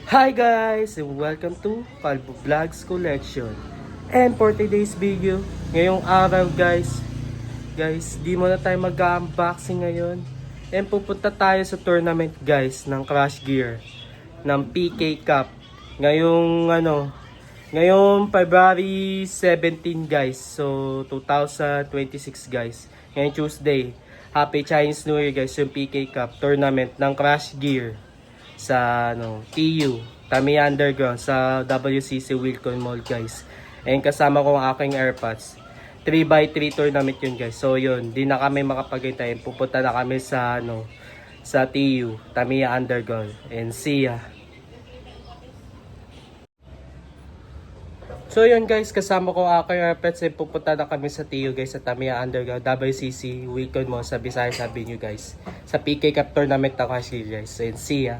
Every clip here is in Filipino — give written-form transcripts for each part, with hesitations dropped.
Hi guys and welcome to Calvo Vlogs Collection. And for today's video, ngayong araw guys, di muna tayo mag-unboxing ngayon. And pupunta tayo sa tournament guys ng Crash Gear ng PK Cup. Ngayong February 17 guys. So 2026 guys. Ngayong Tuesday. Happy Chinese New Year guys, yung PK Cup tournament ng Crash Gear sa TU Tamiya Underground sa WCC Wilcon Mall guys. And kasama ko ang aking AirPods. 3x3 tournament yun guys. So yun, di na kami makapag-hintayin. Pupunta na kami sa sa TU Tamiya Underground. And see ya. So yun guys, kasama ko ang aking AirPods. And pupunta na kami sa TU guys, sa Tamiya Underground WCC Wilcon Mall sa Visayas Avenue guys. Sa PK Cup tournament na kasi guys. And see ya.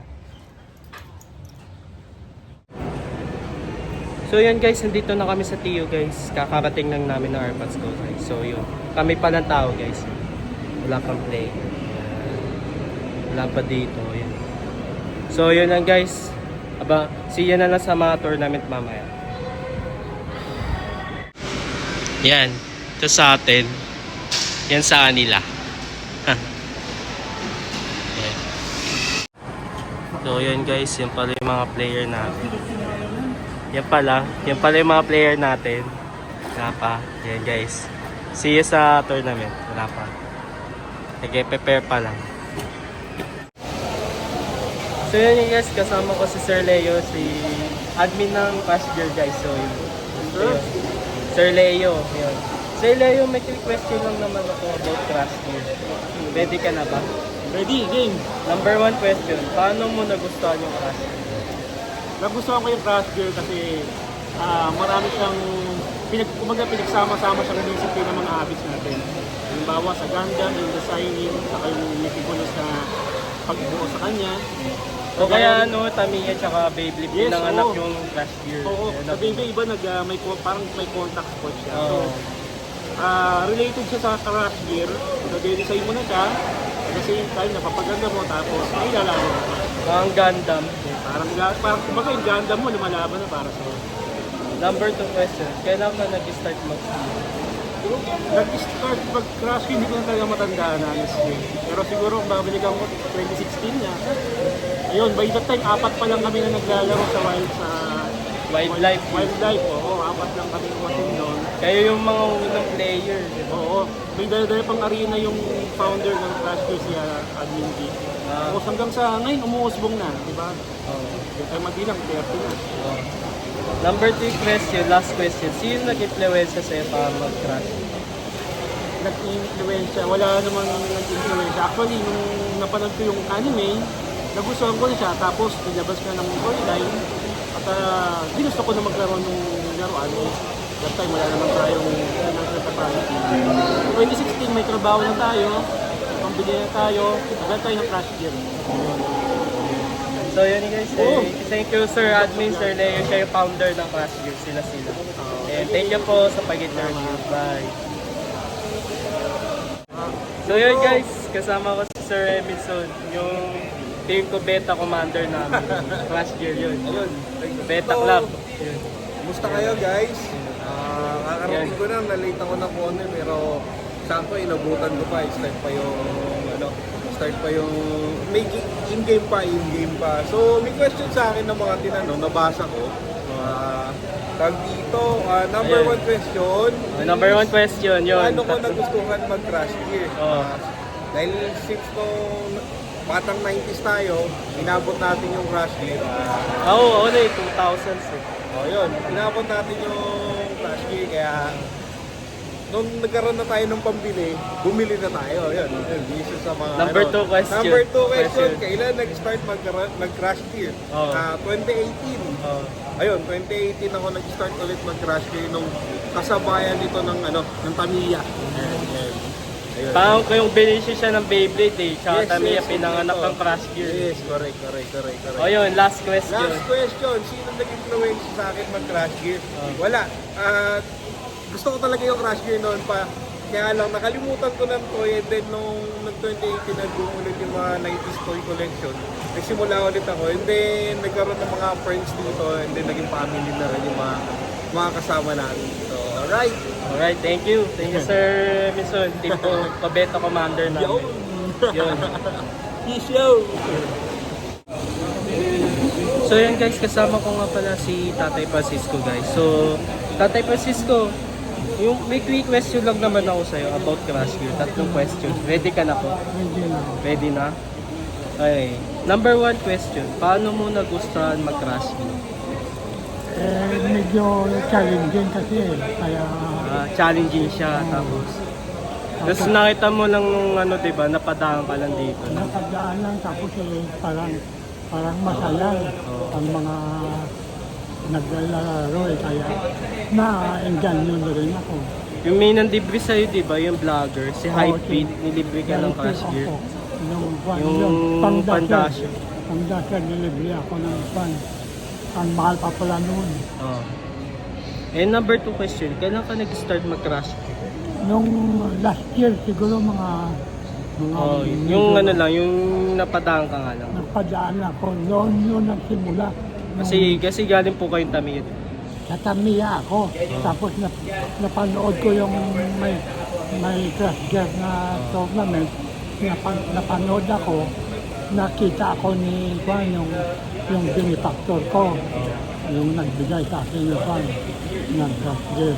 So yun guys, nandito na kami sa TU guys. Kakarating lang namin ng AirPods ko guys. So yun, kami pa ng tao guys. Wala pang play. Wala pa dito. Yun. So yun lang guys. See you na lang sa mga tournament mamaya. Yan. Ito sa atin. Yan sa kanila. Yan. So yun guys, yun pala yung mga player natin. Yan pala yung mga player natin. Wala pa. Yan guys. See you sa tournament. Wala pa. Nag-prepare pa lang. So yun guys, kasama ko si Sir Leo, si admin ng Crash Gear guys. So yun. Sir Leo. Yun. Sir Leo, may question lang naman ako about Crash Gear. Ready ka na ba? Ready, game. Number 1 question. Paano mo nagustuhan yung Crash Gear? Nagustuhan ko yung Crash Gear kasi marami siyang pinagsama-sama siyang disiplin ng mga habits natin. Halimbawa sa Gundam, yung designing, saka yung meticulous na pagbuo sa kanya. O kaya Tamiya tsaka Beyblade, yes, pinanganak yung Crash Gear. Oo, sa Beyblade iba parang may contact spot siya. Oo. So, related siya sa Crash Gear, nag-design mo na siya, at the same time, napapaganda mo, tapos may lalaro mo pa. Ang Gundam. Parang kumbaga yung Gundam mo, lumalaban na para sa Number 2 question. Kailan ka nag-start mag-ski? Nag-start mag-crash, hindi ko na talaga matandaan honestly. Pero siguro babalikan ko 2016 na. Ayun, by that time, 4 pa lang kami na naglalaro sa Wildlife. Wildlife, oo. 4 lang kami kumating doon. Kayo yung mga unang player. Oo. May dala-dala pang arena yung founder ng Crash Gear, si Admin D. Tapos hanggang sa ngayon, umuusbong na, di ba? Ay madilang, 30 na. Number 3 question, last question. Sino nag-influensya sa'yo para mag-crash? Nag-influensya? Wala namang nag-influensya. Actually, nung napanood ko yung anime, nagustuhan ko na siya. Tapos, nilabas ka ng storyline. At ginusto ko na maglaro ng laruan. That time, wala naman tayong financial capacity. 2016, may trabaho na tayo. Pambili na tayo. Agad tayo ng Crash Gear. So yun guys, thank you Sir Admin, Sir Leo, siya yung founder ng Crash Gear, sila. And thank you po sa pag-interview. Bye. So yun guys, kasama ko si Sir Emilson, yung team ko beta commander namin. Crash Gear yun. Beta club. Yun. Kumusta kayo guys? Kakarating ko na, nalate ako ng konti pero sakto inabutan ko pa, start pa yung may in-game pa. So may question sa akin ng mga tinanong, nabasa ko. Tag dito, number 1 question. Number 1 question yun. Paano ko nagustuhan mag-Crash Gear? Dahil since batang 90s tayo, inabot natin yung Crash Gear. Oo, na 2000s eh. Yun, inabot natin yung Crash Gear kaya nung nagkaroon na tayo ng pambili, bumili na tayo. Yun, isa sa mga Number 2 question. Number 2 question, kailan nag-start mag-Crash Gear? 2018. Ayun, 2018 ako nag-start ulit mag-Crash Gear nung kasabayan nito ng Tamiya. Ayun. Parang kayong benisyo siya ng Beyblade eh. Tsaka Tamiya pinanganak ng Crash Gear. Yes, correct. O yun, last question. Last question, sino nag-influence sa akin mag-Crash Gear? Wala. Gusto ko talaga yung Crash Gear noon pa. Kaya lang, nakalimutan ko ng toy and then nung 2018 nag-boom ulit yung mga 90s toy collection. Nagsimula ulit ako and then nagkaroon ng mga friends dito and then naging family na rin yung mga kasama namin. So, alright. Alright, thank you. Thank you, Sir Mison. Tipo, Pabeto Commander namin. Yun. Peace out! So yan guys, kasama ko nga pala si Tatay Francisco guys. So, Tatay Francisco, yung may quick question lang naman ako sa'yo about Crash Gear. 3 questions. Ready ka na po? Ready na? Okay. Number 1 question. Paano mo nagustuhan mag-Crash Gear? Medyo challenging kasi kaya Challenging siya. Tapos nakita mo lang nung ano, diba, napadaan ka lang dito. napadaan lang tapos parang masaya ang mga naglalaro kaya na-engganyo na rin ako. Yung may nandibre sa'yo, diba, yung vlogger, si Hypebeat, si- nilibre ka ng Crash Gear. Yung Pandasyo. Pandasyo, nilibre ako ng pan. Ang mahal pa pala noon. Oh. And number 2 question, kailan ka nag-start mag-Crash Gear? Nung last year siguro mga Oh, yung ano lang, yung napadaan ka nga lang. nagpadaan ako. Noon yun nagsimula. Kasi galing po kayong Tamiya. Sa Tamiya ako. Tapos napanood ko yung may Crash Gear na tournament. Napanood ako. Nakita ako ni Juan yung benefactor ko. Yung nagbigay sa akin yung Juan ng Crash Gear.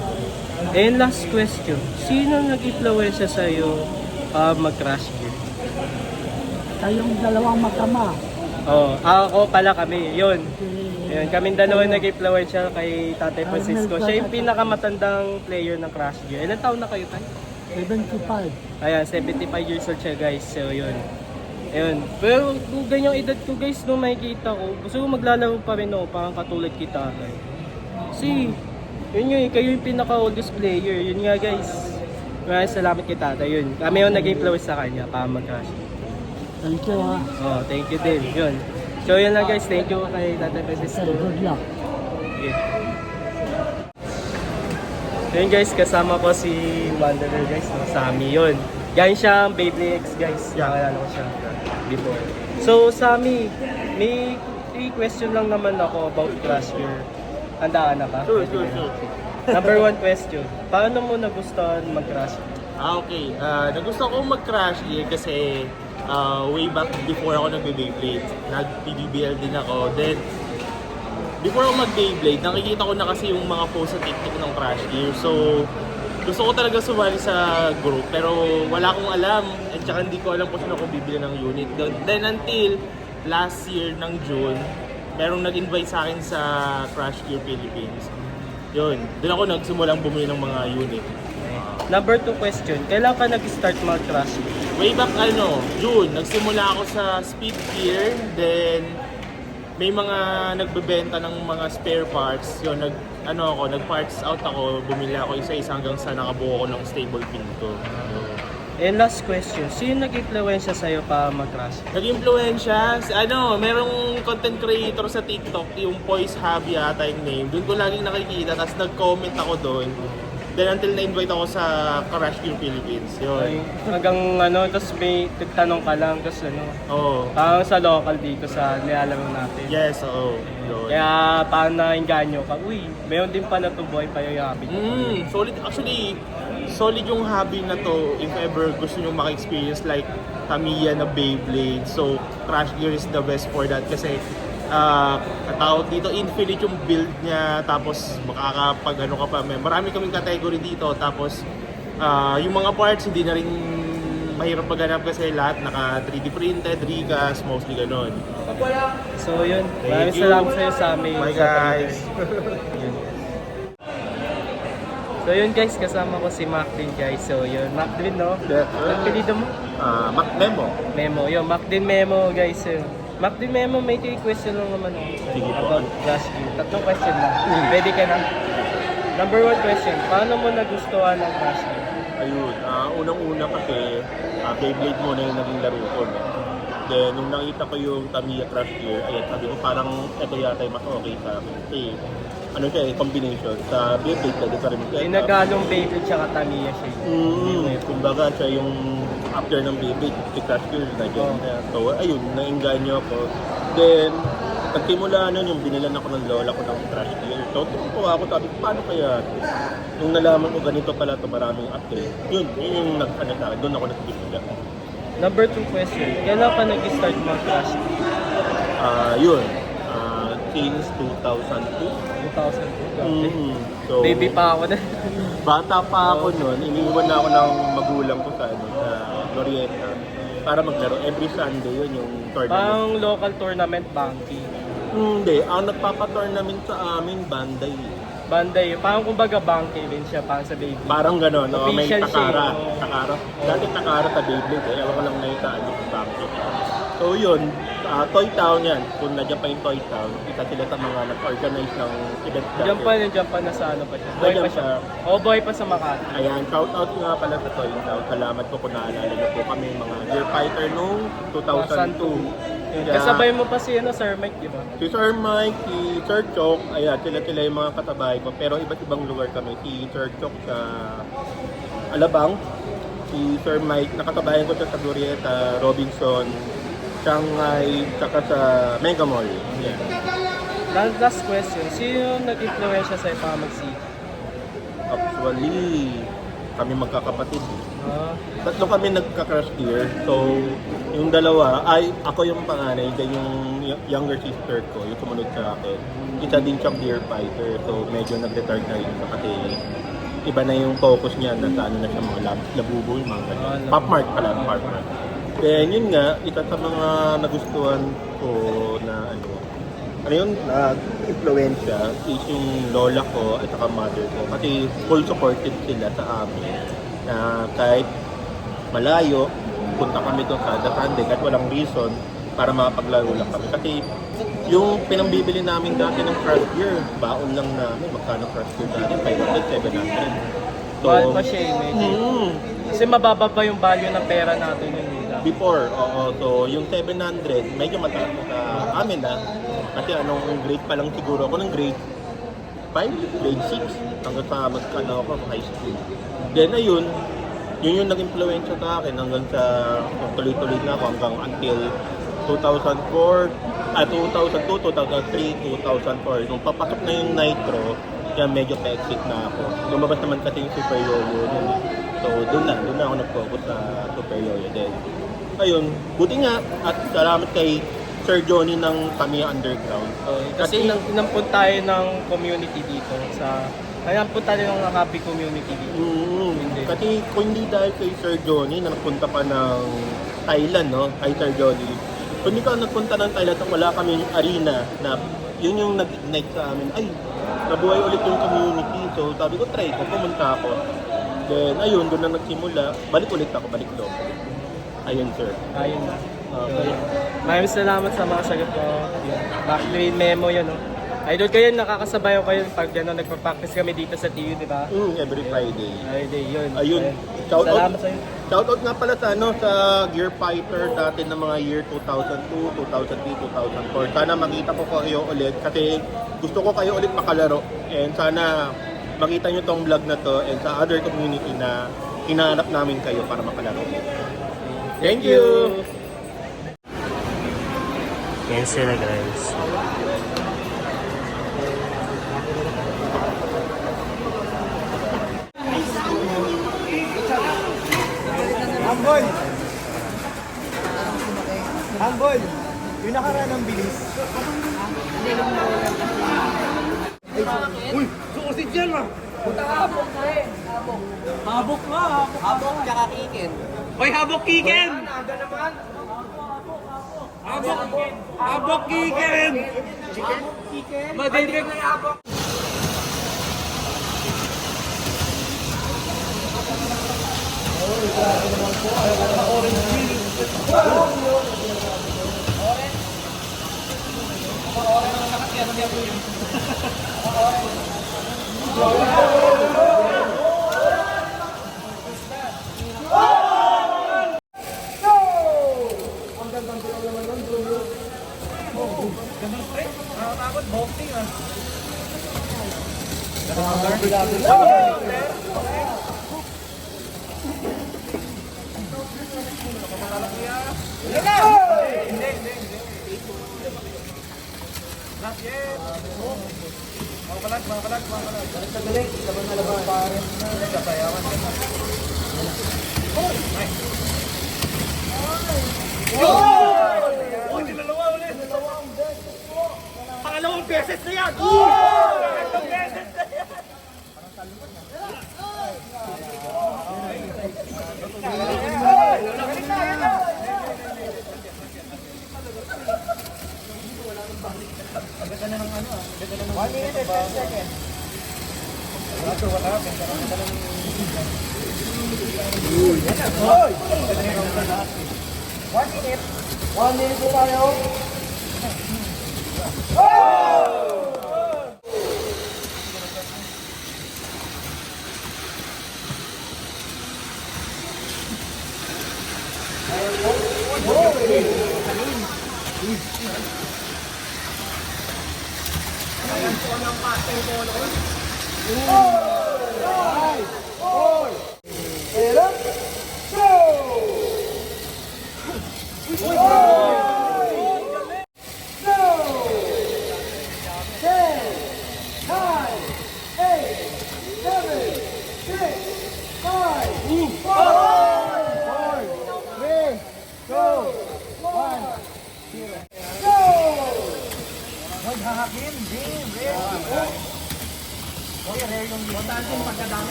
And last question, sino nag-influensya sa'yo mag-Crash Gear? Kayong dalawang magkama. Oh, ako pala kami, yun. Si- Yun, kaming dalawa nag-influensya kay Tatay Francisco. Siya yung pinakamatandang player ng Crash Gear. Ilan taon na kayo tayo? 75. Ayan, 75 years old siya guys. So yun. Ayun. Pero kung ganyang edad ko guys, nung makikita ko, gusto ko maglalaro pa rin ako, parang katulad kita. Kasi, yun yun, kayo yung pinaka-oldest player. Yun nga guys. Maraming salamat kay Tata. Yun. Kami yung nag-influence sa kanya para mag-Crash Gear. Thank you ha. Oh, thank you din. Yun. So yun lang guys, thank you kay Tatay Francisco. Good luck. Yeah. Yun guys, kasama ko si Wanderer guys, no? Sammy yun. Yan siya ang Beyblade X guys. Nakalala ko siya before. So Sammy, may 3 question lang naman ako about Crash Gear. Handaan na ka? Sure. Number 1 question, paano mo nagustuhan mag-Crash Gear? Okay. Nagustuhan ko mag-Crash Gear kasi way back before ako nagbe-Beyblade, nag-PBBL din ako. Then, before ako mag-Beyblade, nakikita ko na kasi yung mga post sa TikTok ng Crash Gear. So, gusto ko talaga sumali sa group pero wala akong alam at saka hindi ko alam kung saan ako bibili ng unit. Then until last year ng June, merong nag-invite sa akin sa Crash Gear Philippines. Yun, doon ako nagsimulang bumili ng mga unit. Number 2 question, kailan ka nag-start mag-Crash Gear? Way back June, nagsimula ako sa Speed Gear, then may mga nagbebenta ng mga spare parts. Yun, nag-parts out ako, bumili ako isa-isa hanggang sa nakabuo ko ng stable pin ko. And last question, sino nag-influensya sa'yo para mag-Crash Gear? Nag-impluensya, merong content creator sa TikTok, yung Poise Hobby ata yung name. Doon ko laging nakikita, tapos nag-comment ako doon. Then until na-invite ako sa Crash Gear Philippines. Yun. Hanggang tapos may tanong ka lang, tapos Oo. parang sa local dito sa nilalaro natin. Yes, oo. Yun. Kaya parang nainganyo ka, uy, mayroon din pala to boy, pa yung habit. Solid. Actually, solid yung hobby na to if ever gusto nyo maka-experience like Tamiya na Beyblade. So, Crash Gear is the best for that kasi tawag dito, infinite yung build niya, tapos makakapag ka pa, marami kaming category dito, tapos yung mga parts hindi na rin mahirap maghanap kasi lahat naka 3D printed, recast, mostly ganun. So yun, maraming you. salamat sa'yo sa amin. Bye guys! So yun guys, kasama ko si Mac din guys. So yun, Mac din no? Ang pilido mo? Mac Memo. Memo, yun, Mac din Memo guys. Yun. Mac din Memo, may 3 question lang naman ako. Sige po. About Crash Gear. 3 question lang. Ready ka na? Number 1 question, paano mo nagustuhan ang Crash Gear? Ayun, unang-una kasi Beyblade muna yung naging laro ko. No? Then, nung nakita ko yung Tamiya Crash Gear, ayan, sabi ko parang ito yata yung mas okay sa akin. Kasi, ano siya eh, combination. Sa Beyblade, pwede ka rin mag-set Yung up. nagganong Beyblade tsaka Tamiya siya. Kumbaga siya yung after ng Beyblade, si Crash Gear na dyan. So, ayun, nainganyo ako. Then, pagsimula nun, yung binilan ako ng lola ko ng Crash Gear. So, tuwa ako, sabi ko, paano kaya? Nung nalaman ko ganito pala ito, maraming upgrade. Yun yung nag-ano sa akin, doon ako nag-bigla. Number 2 question. Kailan ka nag-start mag-crash? Yun, since 2002. 2002. So, Baby pa ako na. bata pa ako noon, iniiwan na ako ng magulang ko sa, sa Glorieta para maglaro. Every Sunday yun yung tournament. Pang local tournament, Banky. Hindi, ang nagpapa-tournament sa amin, Banday. Banday, parang kumbaga Banky rin siya parang sa Beyblade. Parang gano'n, no? May Official siya, Takara. oo. Takara. Dati Takara sa Beyblade, eh. Ewan ko lang naitaan yung Banky. So yun, Toy Town yan. Kung nandiyan pa yung Toy Town, isa sila sa mga nag-organize ng event Diyan pa na sa ano pa siya. Boy Nandiyan pa siya. pa. Oh, boy pa sa Makati. Ayan, shout out nga pala sa Toy Town. Salamat po kung naalala niyo po kami mga Gear Fighter noong 2002. Yun, Kaya, kasabay mo pa si ano, Sir Mike, di ba? si Sir Mike, si Sir Chok, ayan, sila yung mga katabay ko. Pero iba't ibang lugar kami. Si Sir Chok sa Alabang, si Sir Mike, nakatabayan ko siya sa Glorieta, Robinson, Shanghai, saka sa Mega Mall. Ayan. Last question, sino nag-influensya sa'yo para mag-city? Actually, kami magkakapatid. Ah, Tatlo kami nagka-crash gear. So, yung dalawa, ako yung panganay, then yung younger sister ko, yung sumunod sa akin. Isa din siyang gear fighter. So, medyo nag-retard na rin siya kasi iba na yung focus niya na sa ano na siya, mga labubo, yung mga ganyan. Pop Mart pala, Pop Mart. Then, yun nga, isa sa mga nagustuhan ko na ano yun, nag-influensya is yung lola ko at saka mother ko. Kasi full supported sila sa amin. Na kahit malayo, punta kami doon kada Sunday kahit walang reason para makapaglaro lang kami. Kasi yung pinambibili namin dati ng craft gear, baon lang namin. Magkano craft gear dati? 500, 700. mahal pa siya eh, medyo. Kasi mababa pa yung value ng pera natin yun. Before, oo. So, yung 700, medyo mataas sa amin kasi anong grade pa lang siguro ako ng grade 5, grade 6, hanggang sa magkano ako high school. Then ayun, yun yung nag-influensya sa akin hanggang sa tuloy-tuloy na ako hanggang until 2004, 2002, 2003, 2004. Nung papasok na yung Nitro, kaya medyo pa-exit na ako. Lumabas naman kasi yung Super Yo-Yo nun. So doon na ako nag-focus sa Super Yo-Yo. Then, ayun, buti nga at salamat kay Sir Johnny ng Tamiya Underground. Kasi inampun tayo ng community dito sa inampun tayo ng happy community dito. Hindi. Kasi kung hindi dahil kay Sir Johnny na nagpunta pa ng Thailand, no? Kay Sir Johnny. Kung hindi ka nagpunta ng Thailand at wala kaming arena na yun yung nag-ignite sa amin. Ay, nabuhay ulit yung community. So sabi ko, try ko, pumunta ako. Then ayun, doon na nagsimula. Balik ulit ako, balik doon. Ayun, sir. Ayun na. Okay. Maraming salamat sa mga sagot ko. Backgrade memo yun, no? Idol kayo, nakakasabayan kayo pag gano'n nagpa-practice kami dito sa TU, di ba? Every Friday. Friday, yun. Ayun. Shout Salamat out, sa'yo. shout out nga pala sa sa Gear Fighter dati ng mga year 2002, 2003, 2004. Sana makita ko kayo ulit kasi gusto ko kayo ulit makalaro and sana makita nyo tong vlog na to and sa other community na hinahanap namin kayo para makalaro ulit. Thank you! Yan sila, guys. Hambol! Hambol! Yung nakaraan ng bilis. Uy! Sukusit dyan ah! Habok nga eh! Habok! Habok nga! Habok tsaka kikin. Hoy! Habok kikin! Aga naman! Habok! Habok kikin! Chicken? Kikin? Madinig na habok! Pangalawang beses na yan! Pangalawang beses na yan!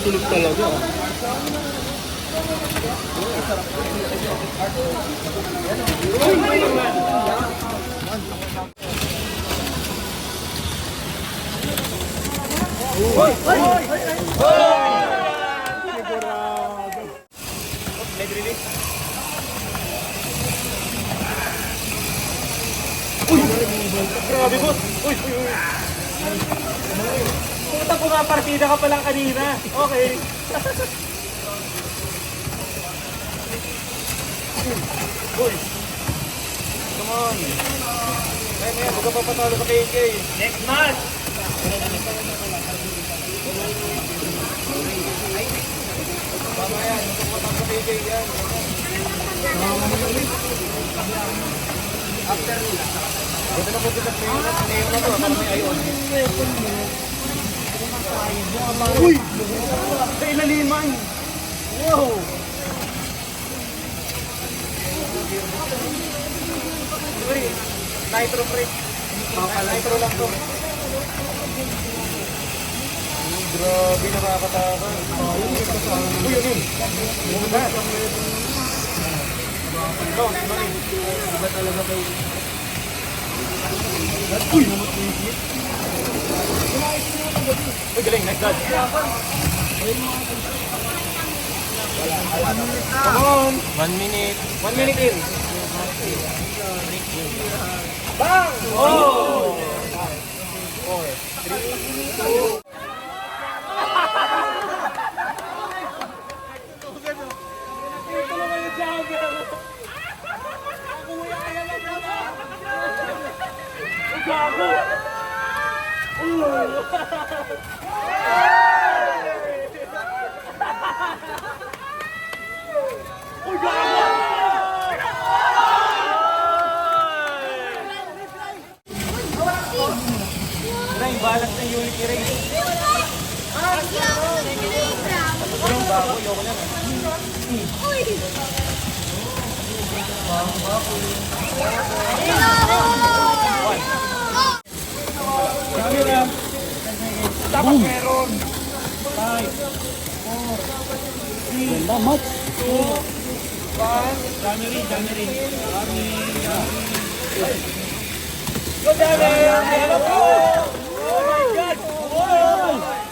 Tulog talaga. Grabe boss! Uy! Puta po nga, partida ka pa lang kanina. Okay. Uy! Come on! Kaya huwag ka pa patalo sa KK. Next match! Tama yan, huwag ka patalo sa KK yan. After nila. Ito na po sa player na to, para may ayon. Uy! Sa ilaliman! Wow! Sorry, nitro pre. Nitro lang to. Grabe, nakakataka. Uy, yun yun. Iba talaga kayo. Uy! Uy, galing, nice dodge. Come on! 1 minute. 1 minute in. Bang! Oh! 4, 3, 2. Gago! Uy, gago! Ray, balas na unit ni Ray. Yung bago, ayoko na. Dapat meron. 5, 4, 3, 2, 1. January. Go January! Oh my God! Oh my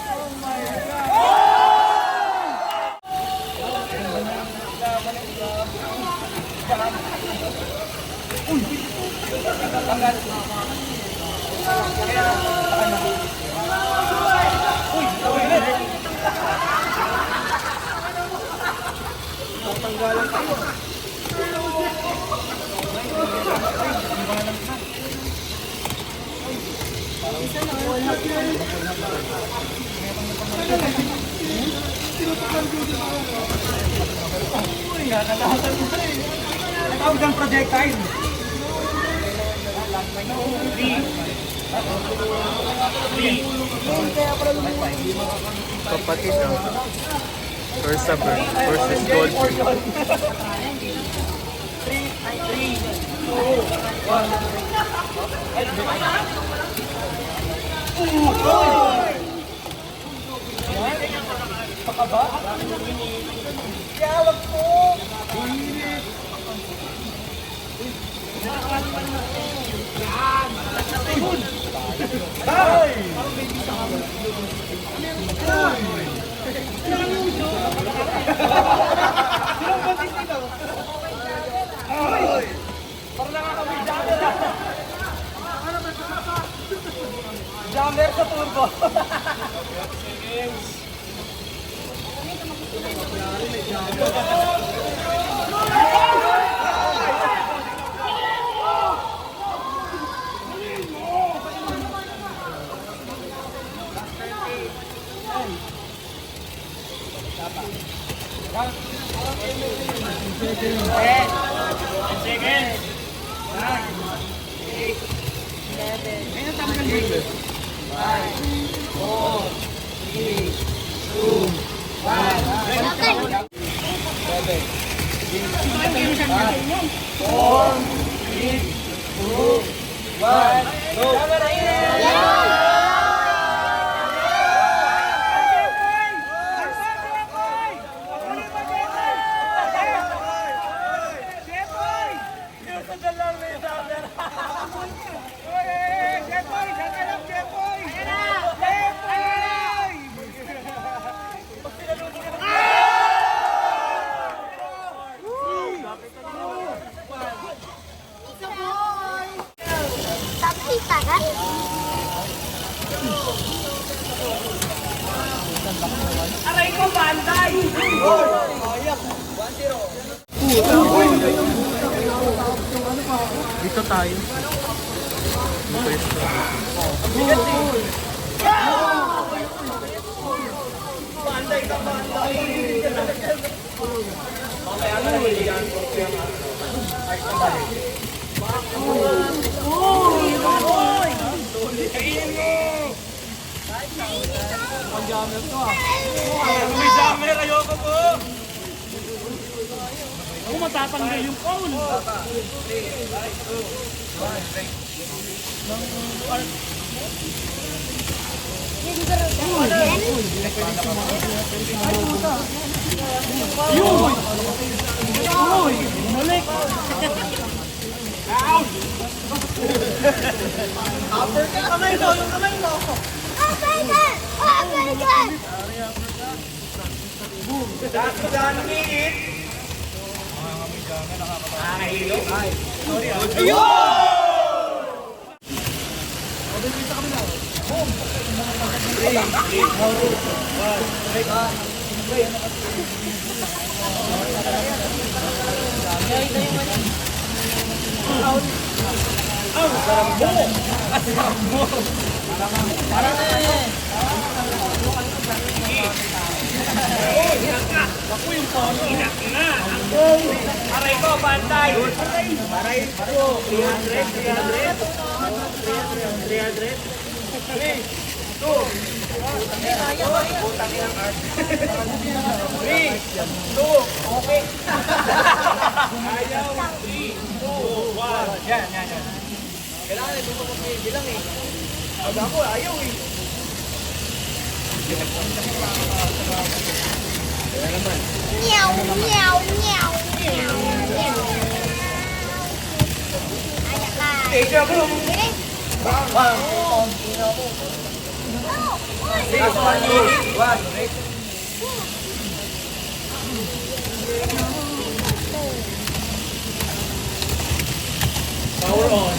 Tawag ng projectile. Kapatid ang Ursa Bird versus Goldberg. 'Jammer sa turbo. Tapita kan? Dito tayo. Ako matatanggal yung phone. Oh my God! Oh my God! Aray ko, bantay! Aray ko, 300. Yan. Kailangan ito mo bilang eh. Aga ko, ayaw eh. Meow, meow, meow, meow, meow. Anak ka. Ega bro! Bilis. Power on.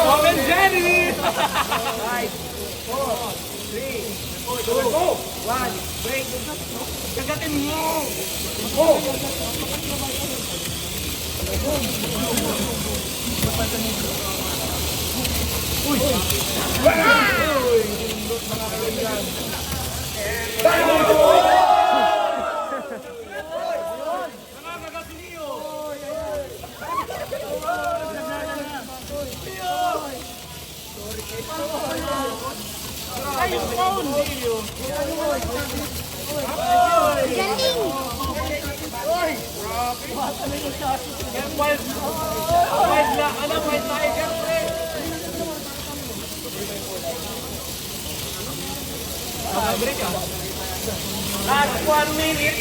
Tom and Jerry! 5, 4, 3, 2, 1, break! Kagatin mo! Galing. Last 1 minute.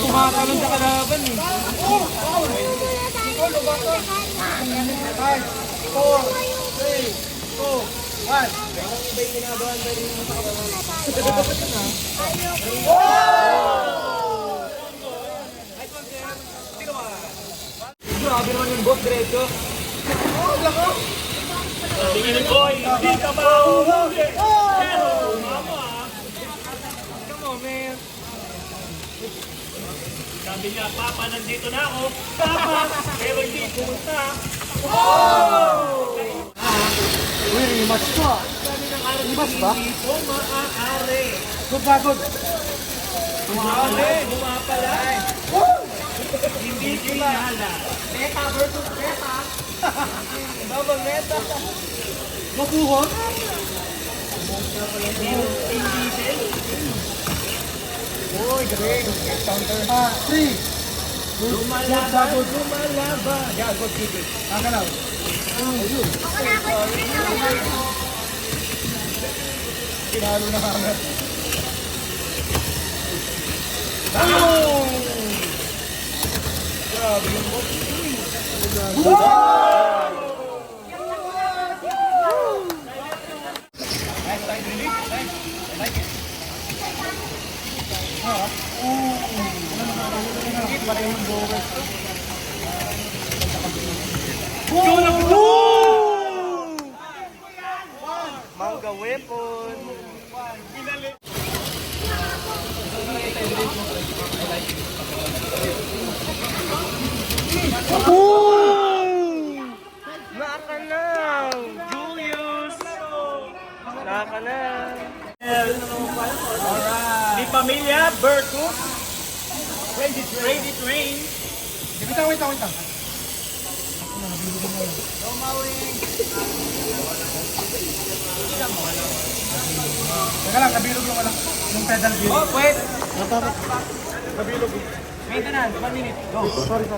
Tumatalon sa kalaban eh. Grabe naman yung boss, diretso. Tingin ko, hindi ka mahuhuli. Pero, mama. Come on, man. Sabi niya, Papa, nandito na ako. Papa, pero hindi pumunta. Uy, rematch ko ah. Rematch ba? Dito maaari. Good ba, good? Bumapala. Hindi kilala. Meta versus meta. Double meta. Mabuhot? Uy, great. Counter. 3. Lumalaban, lumalaban. Yeah, good keeping. Nakalaw. Pinalo na kami. Grabe yung boss. Manga weapon. Naka na! Julius! Naka na! Di Pamilya versus Ready Train. Wait lang. Teka lang, nabilog yung pedal gear. Oh, wait! Nabilog. Maintenance, 1 minute. Go. Sorry. 1.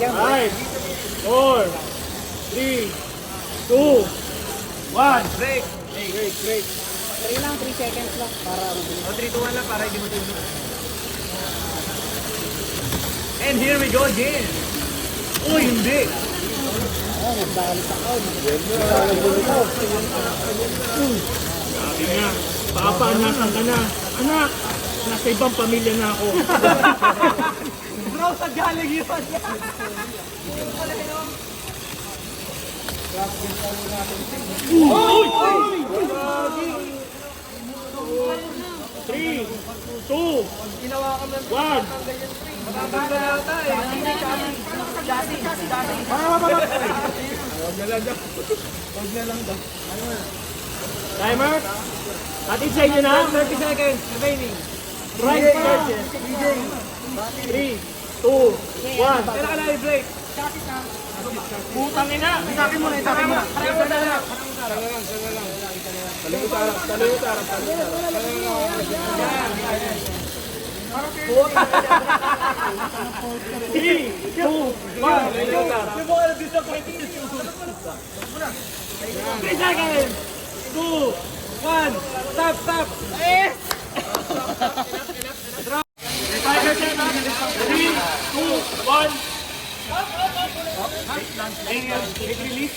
Five, 4, 3, 2, 1. Break. Break. 3 lang, 3 seconds lang para 3, 2, 1 lang para hindi mo tulog. And here we go again. Uy, hindi. Sabi niya, Papa, nasan ka na? Anak, nasa ibang pamilya na ako. Bro, sa galing yun. Uy! 3, 2, 1. Timer? Atin sa inyo na. 30 seconds remaining. Right first. 3, 2, 1. Kailan ka na i-break? Putang ina! Itapin mo na. Three, two, one. 3 seconds. 2, 1. Stop. Tiger set up. 3, 2, 1. Release.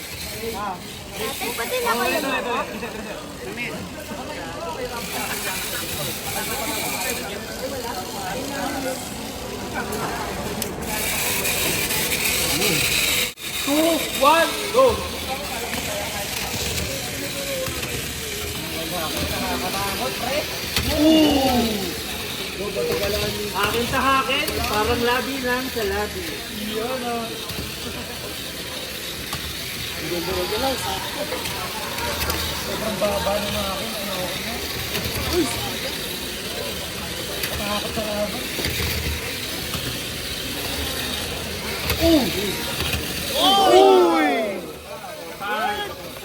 Pati na ko yun. Two, one, go! Akin sa hakin, parang labi lang sa labi. Five,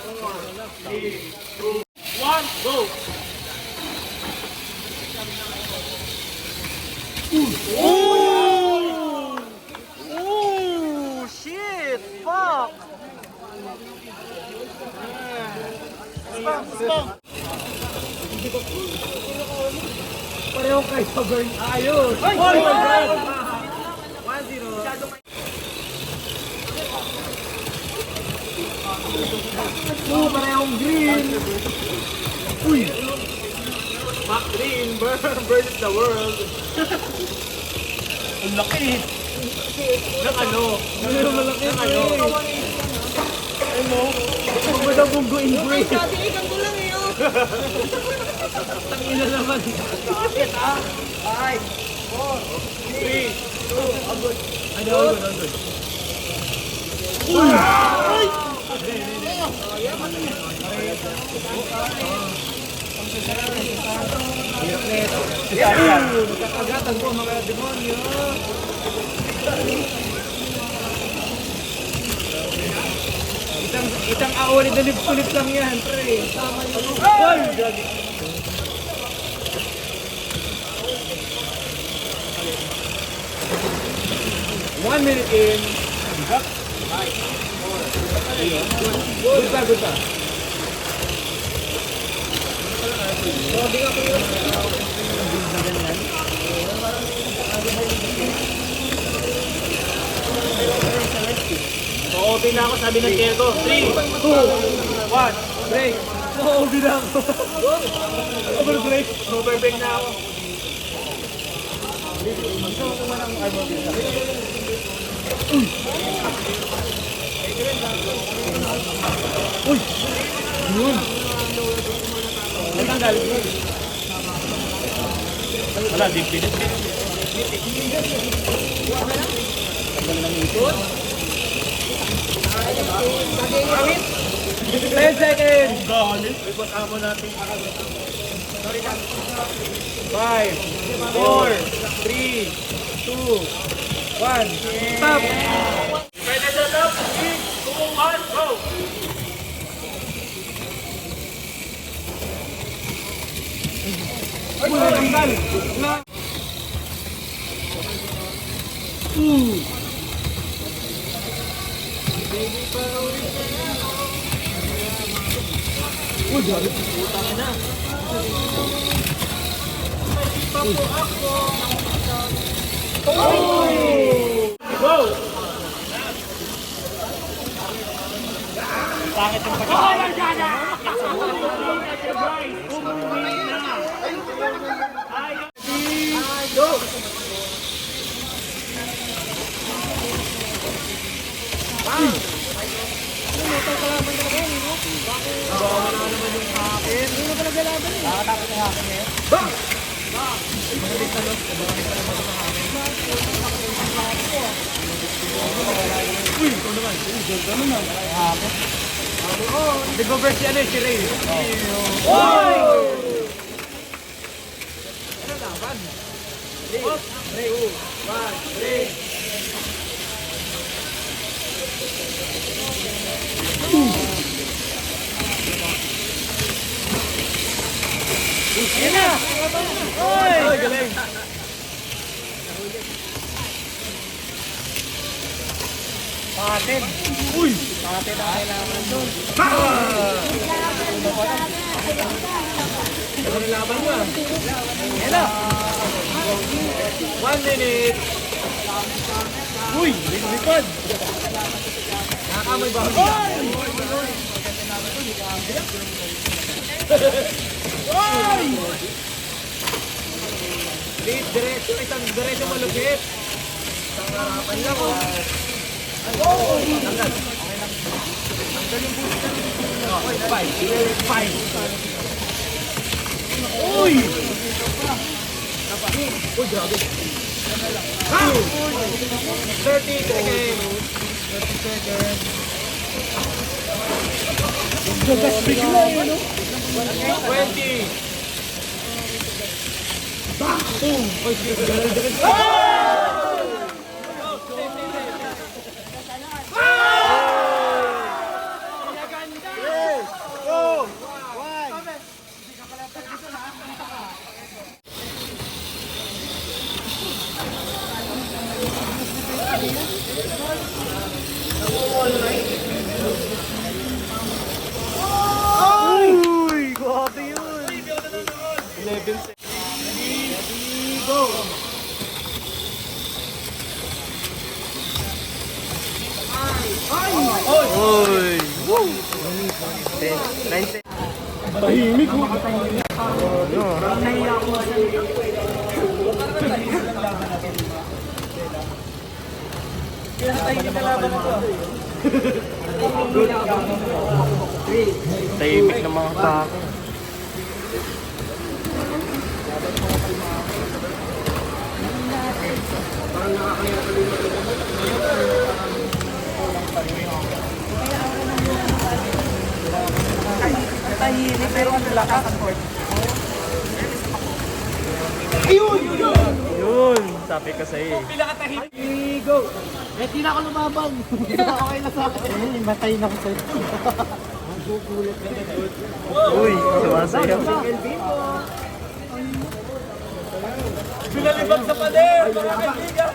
4, 3, 2, 1, go! Oh! Ayos! Ay! Parehong green! Uy! Mac Green versus the world! Ang laki! Ng ano? Malaki ng ano? Ano? Maganda bunggo in green! Ikan ko lang eh, oh. Tangina naman! Bakit ah? 5, 4, 3, 2, agad! Agad! Uy! Ay! Nakakagatan po mga demonyo. Itang auli na lip-kulip lang yan, pre. Ay! Gagi. One minute in. Good pa. So, open na ako, sabi ng Diego. 3, 2, 1, break. Open na ako. Overbreak. Overbreak na ako. Uy! Yun! Natanggal. Wala, di pinit. Tanggal ng ikot. 10 seconds! Galit. Ibata mo natin. 5, 4, 3, 2, 1. Stop! Pwede na stop. 3, 2, 1, go! Ay, tanggal! Uy, grabe. Putang ina. Go! Bakit yung pagkakas? Go! Nag-over si ano si Ray. Oy! Ano laban? Ray. 1, 3. Ayan na! Oy! Galing! Patin! Uy! Patin ang kailangan doon. Ano nilaban mo ah? Ayan na! 1 minute! Uy! Likod! Nakakamay ba? Oy! Lead, diretso, isang diretso malupit. Isang harapan lang oh. Tanggal. Tanggal yung booster. Okay, 5. Uy! Uy, grabe. 30 seconds. 30 seconds. Gagas bigla yun, no? 20. Boom! Uy! Grabe yun! 11 seconds. Go! 9 Tahimik mo. Tahimik ng mga tao. Yun, sabi ko sa'yo. Hindi na ako lumabang. Okay na sa akin. Matay na ako sa'yo. Uy, sumasayaw. Pinalibag sa pader! Mga kaibigan!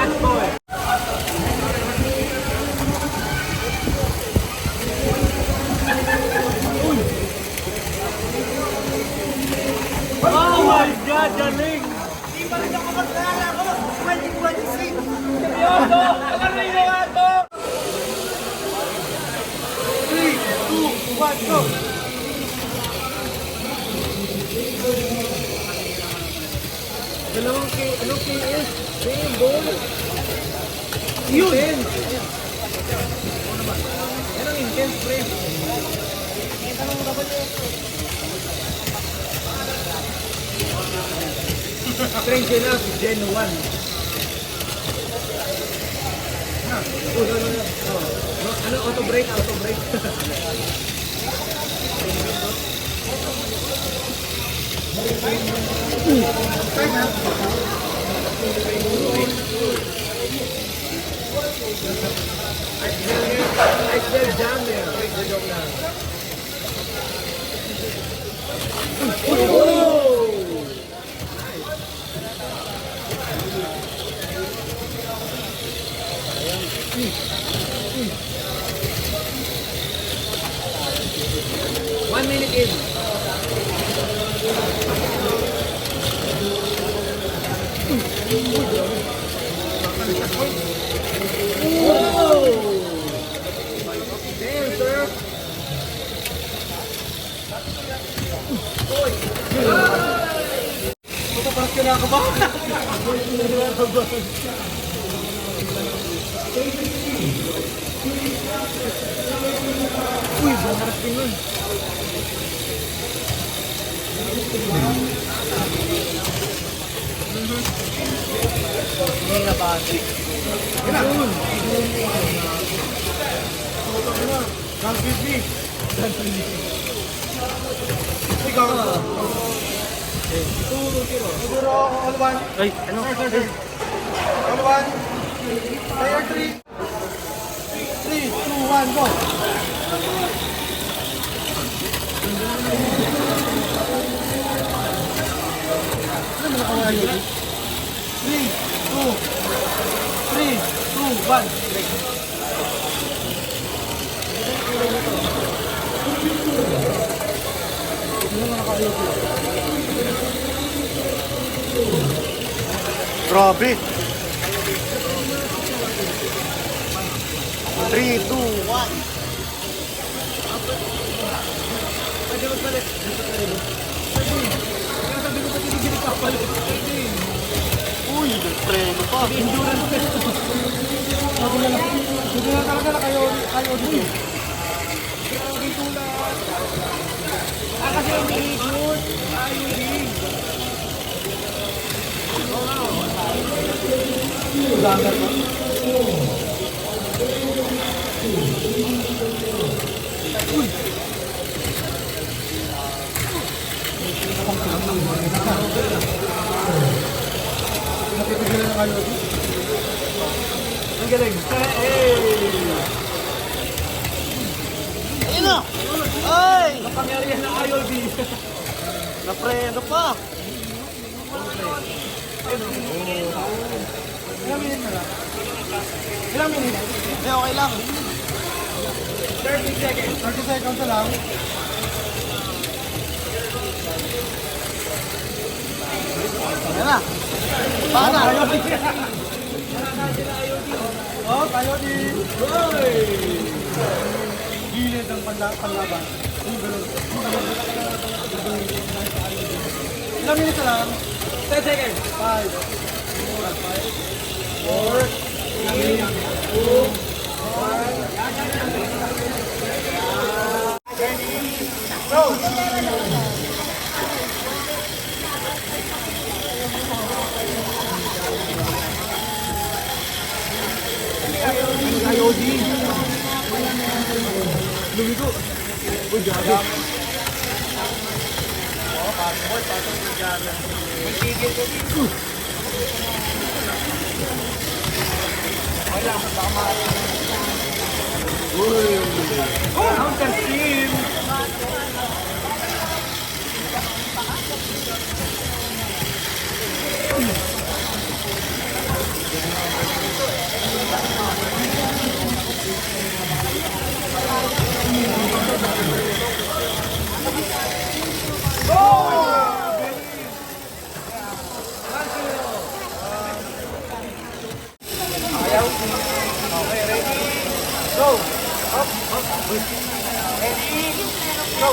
Nice one! Ay, ano? Grabe. 3, 2, 1. Uy, nagpreno pa. Endurance test. Hindi na talaga na kayo dito. Kasi umiikot. Ayaw din. Ang galing. Ayun na. Ay! Kapangyarihan ng IOD. Napreno pa. Ilang minutes na lang? Ilang minutes? Hindi, okay lang. 30 seconds. 30 seconds na lang. Ayan na. Baka na. Oh, tayo din. Hoy! Gilid ang panlaban. Ilang minutes na lang? 10 seconds. 5, 4, 3, 2, 1. Go! IOD. Lumigo. Uy, gabi. Counter team. Go! Up, up, ready, go!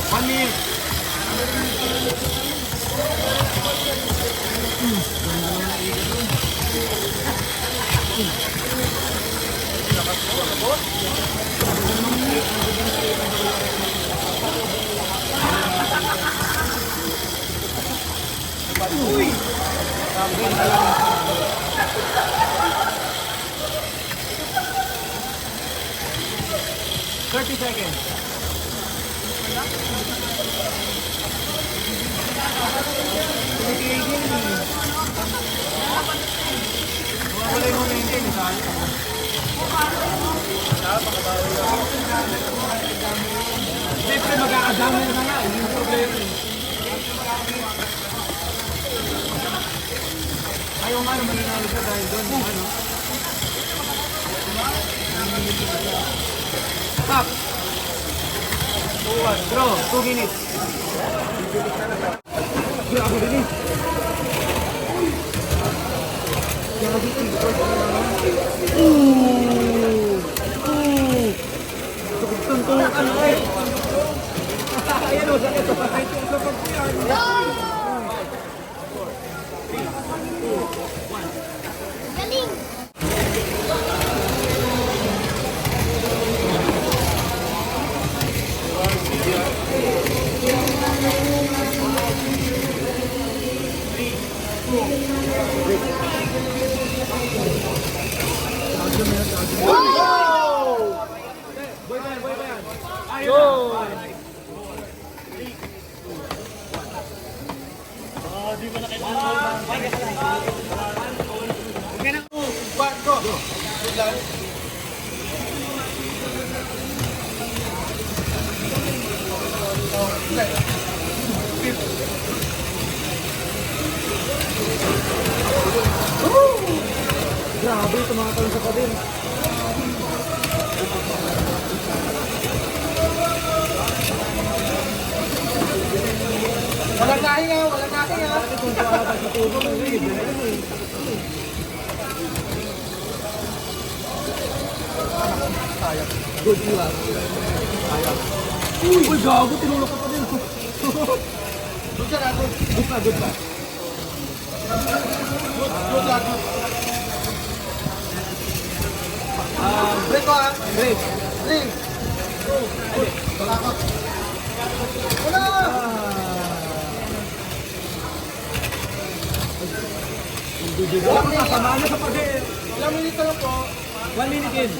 One minute. Thirty seconds. Siyempre magkakadami na nga, hindi yung problema. Ayaw nga naman nanalo ka dahil doon. Ano? Stop! 2-1, draw, 2 minutes. Grabe din eh. Grabe din. Tuntunan ka na eh. Ayan o, sakit o. Sa pagpuyan. Galing! Grabe, tumatalon sa pader. Walang nahinga, walang nahinga. Bakit kung kakabag sa tubo, good iwan. Uy, gago, tinulok ko pa din. Good ka na, good. Good na, good na. Good na, good. Break ko ah. Break. 3, 2, wala! Walang kasama na sa pader. Ilang minute lang po. 1 minute in.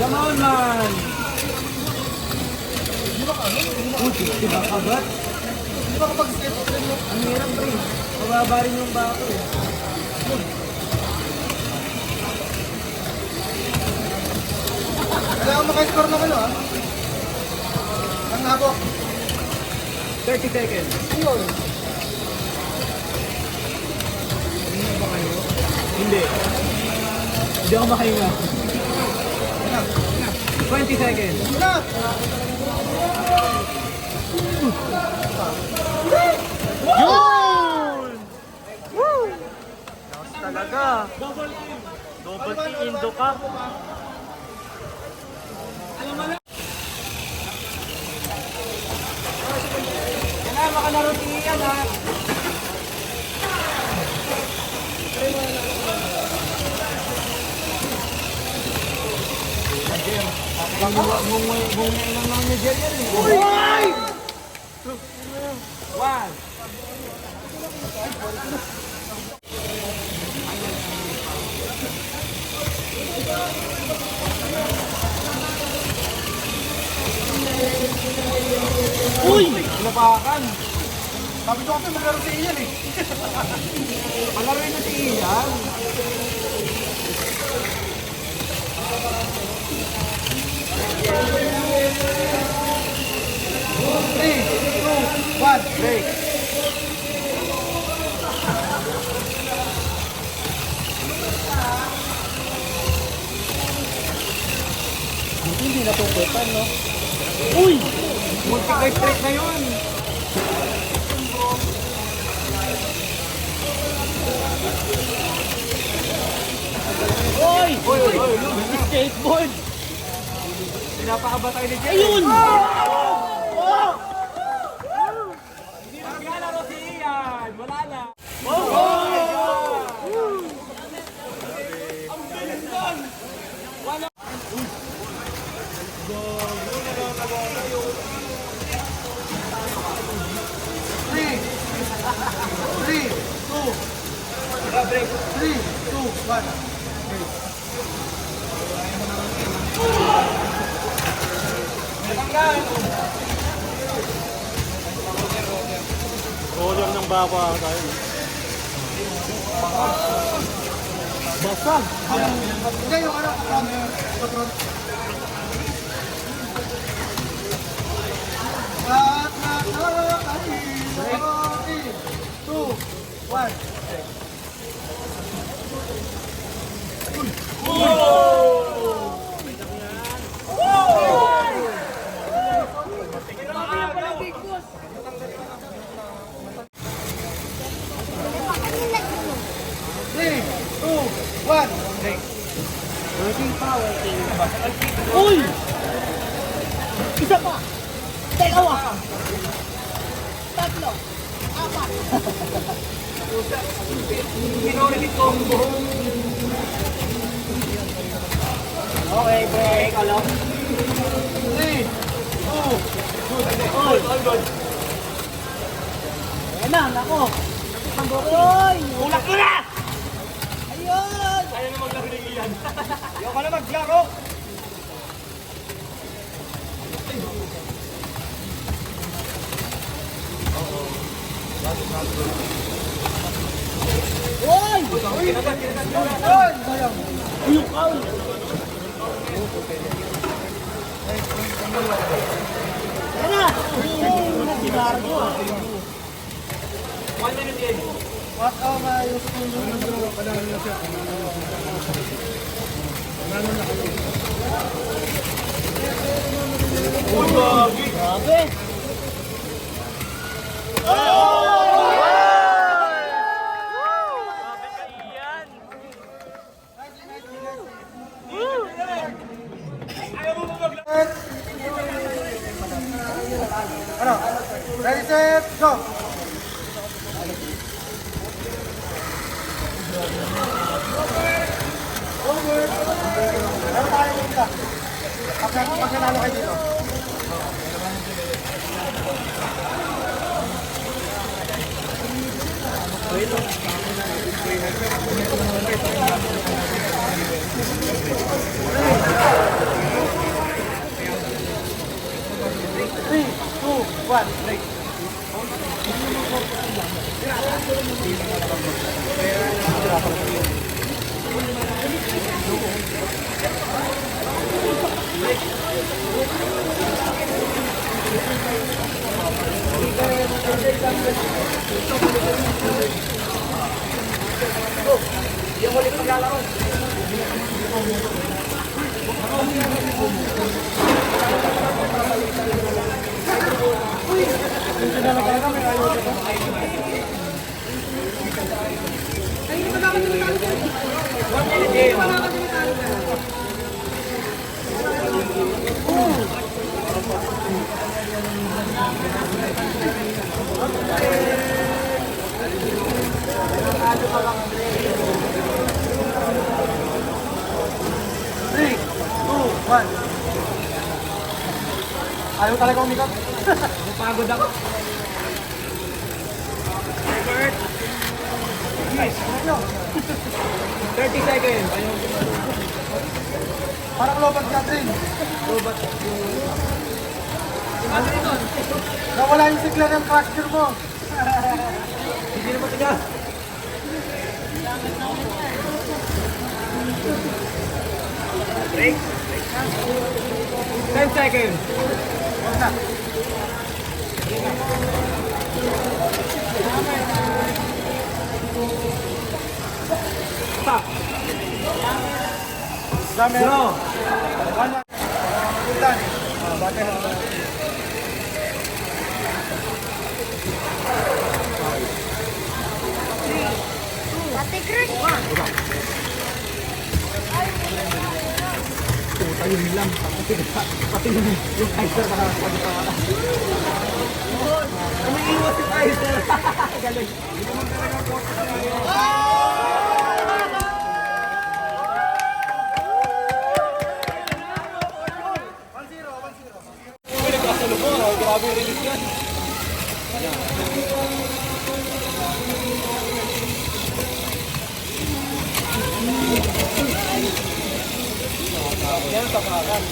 Come on, man! Di ba kagat? Di ba kapag step up rin mo? Ang hirap rin. Mababa rin yung bako eh. Kailangan maka-score na kayo ha? Ang habok. 30 seconds. Yun. Hindi ba kayo? Hindi. Hindi ako makahinga. 20 seconds. Yun! Woo! Lakas talaga. Double team Indo ka. Kailangan makalaro si Ian ha. Bunga ilang mga Nigerian eh. Uy! 1. Uy! Napakan! Sabi ko kasi maglaro si Ian eh. Palaroin na si Ian. Three, two, one, break. Hindi natutupan, no? Uy! Multi-guy straight na yun! Oy! Oy! Oy! Skateboard! Pinapakabatay ni Jay! Ayun! Hindi maglalaro si Ian! Wala na! Ang bilis doon! Wala! Three, two, break. 3, 2, 1. Natanggal. Order ng baka tayo. Basag! Hindi, yung ano, Uy! Isa pa! Dalawa! Tatlo. Apat. Okay, break. Alam. 3, 2, all good. Ayan na, nako. Uy! Ulak mo na! Ayun! Ayaw na maglaro ng iyan. Ayaw ka na maglaro! Uy! Ayun ka! Ayan na! Ginargo ah! 1 minute in. What ang ayos ko yung kanalo na siya. Uy, gagi! Grabe! Ano? Ready, set, go! Meron tayo dito. Pag nanalo kayo dito. Three, two, one, break. Yung ulit maglalaro. Three, two, one. Ayaw talaga umikot. Napagod ako. Nice. 30 seconds. Parang lobat ka, Trin. Lobat. Nawala yung sigla ng fracture mo. Hindi na matigas. Break. 10 seconds. Wag na. Stop. Zero. One. Done. Bakit? Ate Chris. Ayun lang. Pati yung Kaiser na pagkakala. Umiiwas si Kaiser. Galing. Grabe yung release yan. Yan ang tapakan.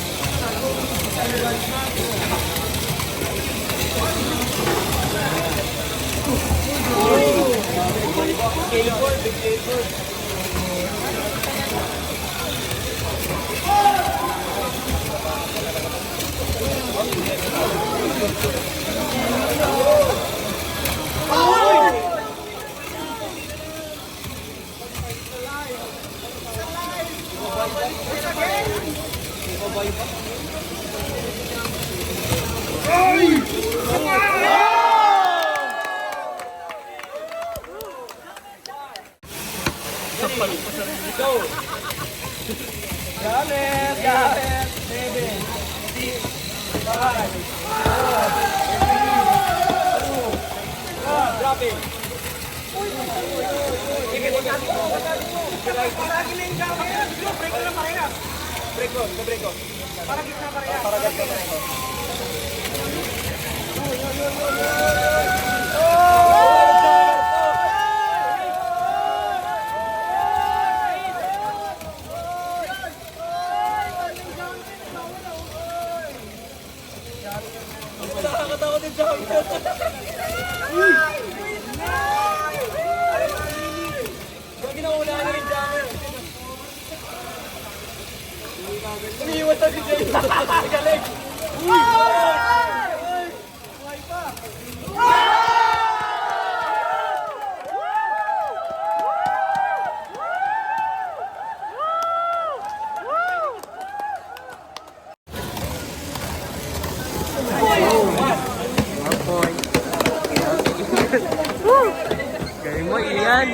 Gawin mo, iyan.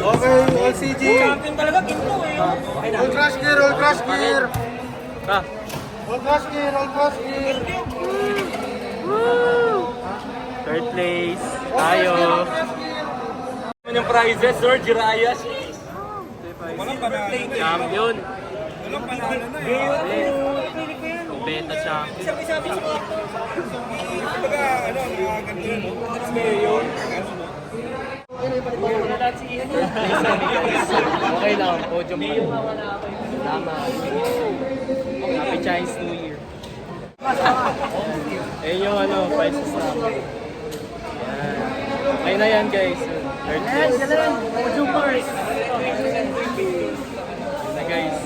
Okay, LCG. Champion talaga, ginto eh. All crash gear, all crash gear. Ah, All crash gear, all crash gear. third place. Tayo. Yung prizes, Sir Jiraya. Champion. Beta champion. Okay lang, podium pa rin. Tama. Happy Chinese New Year. Ayun yung prices namin. Yan. Okay na yan guys. Third place. Podium first. Yun na guys.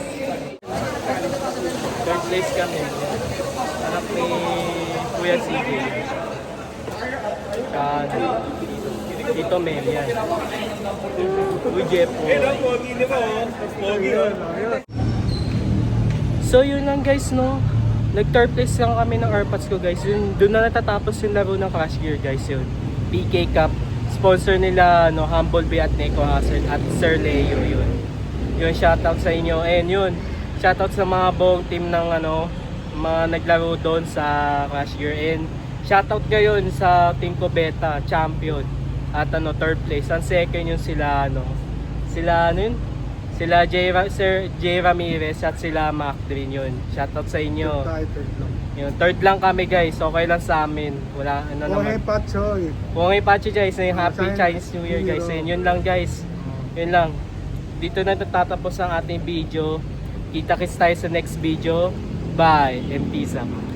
Third place kami. Anak ni Kuya CJ. Dito Mel yan. Uy, Jepo. So yun lang guys, no. Nag-third place lang kami ng Airpods ko guys. Doon na natatapos yung laro ng Crash Gear guys yun. PK Cup. Sponsor nila Humblebee at Neko Hazard at Sir Leo yun. Yun, shoutout sa inyo. And yun, shoutout sa mga buong team ng mga naglaro doon sa Crash Gear. And shoutout ngayon sa team ko Beta, champion. At third place. Ang second yun sila sila Sir J. Ramirez at sila Mac Drin yun. Shoutout sa inyo. Yun, third lang kami guys. Okay lang sa amin. Wala naman. Patsoy. Buong Pachi guys, Happy Chinese New Year guys. And yun lang guys. Yun lang. Dito na tatapos ang ating video. Kita-kits tayo sa next video. Bye and peace out.